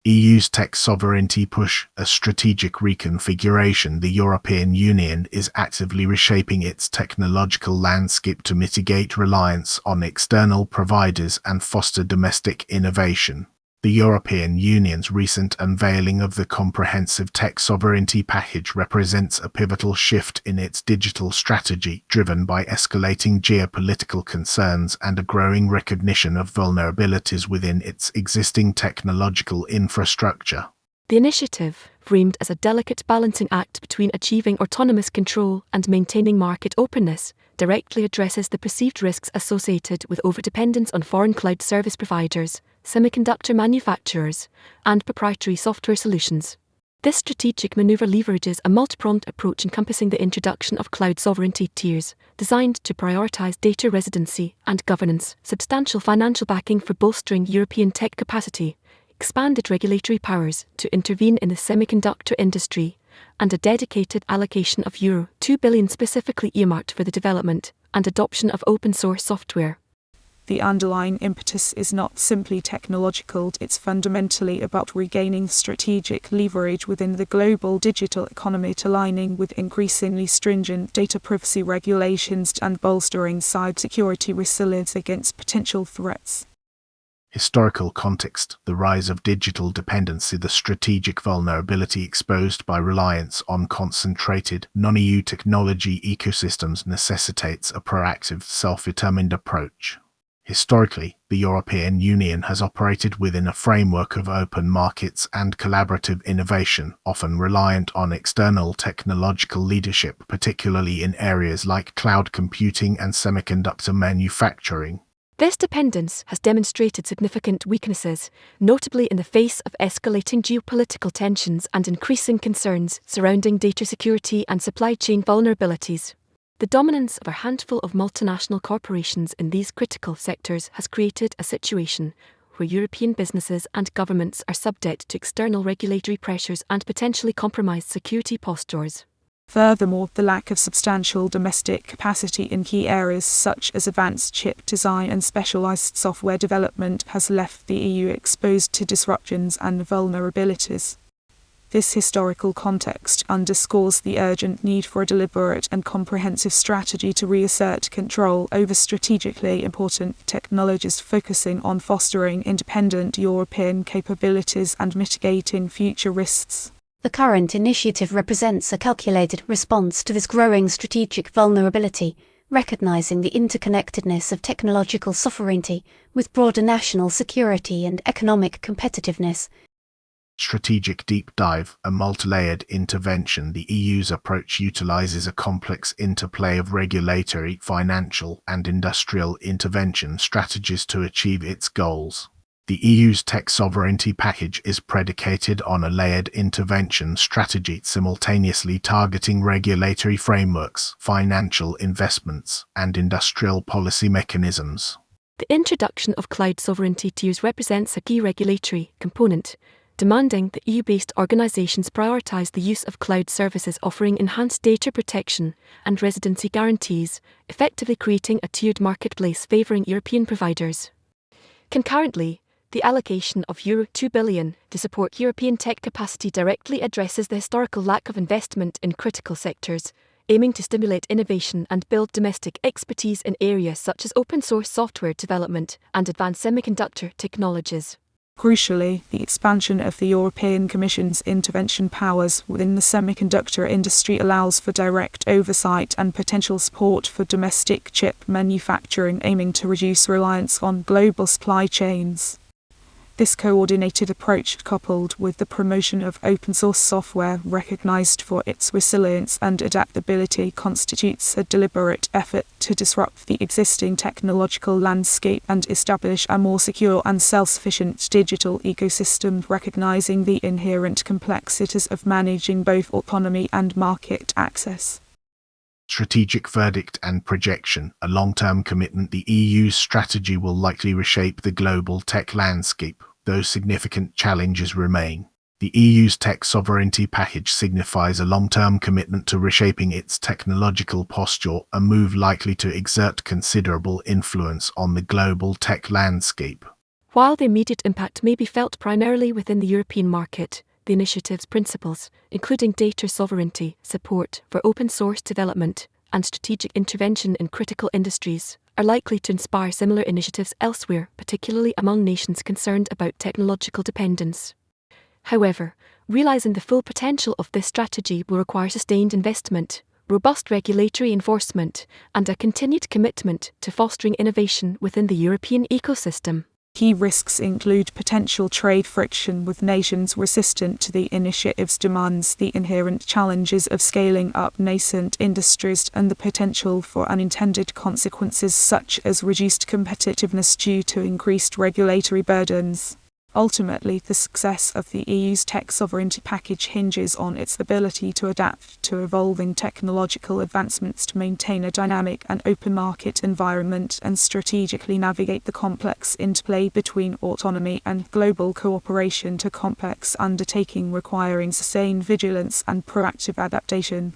EU's tech sovereignty push, a strategic reconfiguration. The European Union is actively reshaping its technological landscape to mitigate reliance on external providers and foster domestic innovation. The European Union's recent unveiling of the comprehensive tech sovereignty package represents a pivotal shift in its digital strategy, driven by escalating geopolitical concerns and a growing recognition of vulnerabilities within its existing technological infrastructure. The initiative, framed as a delicate balancing act between achieving autonomous control and maintaining market openness, directly addresses the perceived risks associated with overdependence on foreign cloud service providers, semiconductor manufacturers, and proprietary software solutions. This strategic maneuver leverages a multi-pronged approach encompassing the introduction of cloud sovereignty tiers, designed to prioritize data residency and governance, substantial financial backing for bolstering European tech capacity, expanded regulatory powers to intervene in the semiconductor industry, and a dedicated allocation of Euro 2 billion specifically earmarked for the development and adoption of open-source software. The underlying impetus is not simply technological, it's fundamentally about regaining strategic leverage within the global digital economy, aligning with increasingly stringent data privacy regulations and bolstering cybersecurity resilience against potential threats. Historical context: the rise of digital dependency. The strategic vulnerability exposed by reliance on concentrated, non-EU technology ecosystems necessitates a proactive, self-determined approach. Historically, the European Union has operated within a framework of open markets and collaborative innovation, often reliant on external technological leadership, particularly in areas like cloud computing and semiconductor manufacturing. This dependence has demonstrated significant weaknesses, notably in the face of escalating geopolitical tensions and increasing concerns surrounding data security and supply chain vulnerabilities. The dominance of a handful of multinational corporations in these critical sectors has created a situation where European businesses and governments are subject to external regulatory pressures and potentially compromised security postures. Furthermore, the lack of substantial domestic capacity in key areas such as advanced chip design and specialized software development has left the EU exposed to disruptions and vulnerabilities. This historical context underscores the urgent need for a deliberate and comprehensive strategy to reassert control over strategically important technologies, focusing on fostering independent European capabilities and mitigating future risks. The current initiative represents a calculated response to this growing strategic vulnerability, recognizing the interconnectedness of technological sovereignty with broader national security and economic competitiveness. Strategic deep dive, a multi-layered intervention. The EU's approach utilizes a complex interplay of regulatory, financial, and industrial intervention strategies to achieve its goals. The EU's tech sovereignty package is predicated on a layered intervention strategy, simultaneously targeting regulatory frameworks, financial investments, and industrial policy mechanisms. The introduction of cloud sovereignty tiers represents a key regulatory component, demanding that EU-based organizations prioritize the use of cloud services offering enhanced data protection and residency guarantees, effectively creating a tiered marketplace favoring European providers. Concurrently, the allocation of Euro 2 billion to support European tech capacity directly addresses the historical lack of investment in critical sectors, aiming to stimulate innovation and build domestic expertise in areas such as open-source software development and advanced semiconductor technologies. Crucially, the expansion of the European Commission's intervention powers within the semiconductor industry allows for direct oversight and potential support for domestic chip manufacturing, aiming to reduce reliance on global supply chains. This coordinated approach, coupled with the promotion of open-source software recognized for its resilience and adaptability, constitutes a deliberate effort to disrupt the existing technological landscape and establish a more secure and self-sufficient digital ecosystem, recognizing the inherent complexities of managing both autonomy and market access. Strategic verdict and projection, a long-term commitment. The EU's strategy will likely reshape the global tech landscape, though significant challenges remain. The EU's tech sovereignty package signifies a long-term commitment to reshaping its technological posture, a move likely to exert considerable influence on the global tech landscape. While the immediate impact may be felt primarily within the European market, the initiative's principles, including data sovereignty, support for open source development, and strategic intervention in critical industries, are likely to inspire similar initiatives elsewhere, particularly among nations concerned about technological dependence. However, realizing the full potential of this strategy will require sustained investment, robust regulatory enforcement, and a continued commitment to fostering innovation within the European ecosystem. Key risks include potential trade friction with nations resistant to the initiative's demands, the inherent challenges of scaling up nascent industries, and the potential for unintended consequences such as reduced competitiveness due to increased regulatory burdens. Ultimately, the success of the EU's tech sovereignty package hinges on its ability to adapt to evolving technological advancements, to maintain a dynamic and open market environment, and strategically navigate the complex interplay between autonomy and global cooperation, to complex undertaking requiring sustained vigilance and proactive adaptation.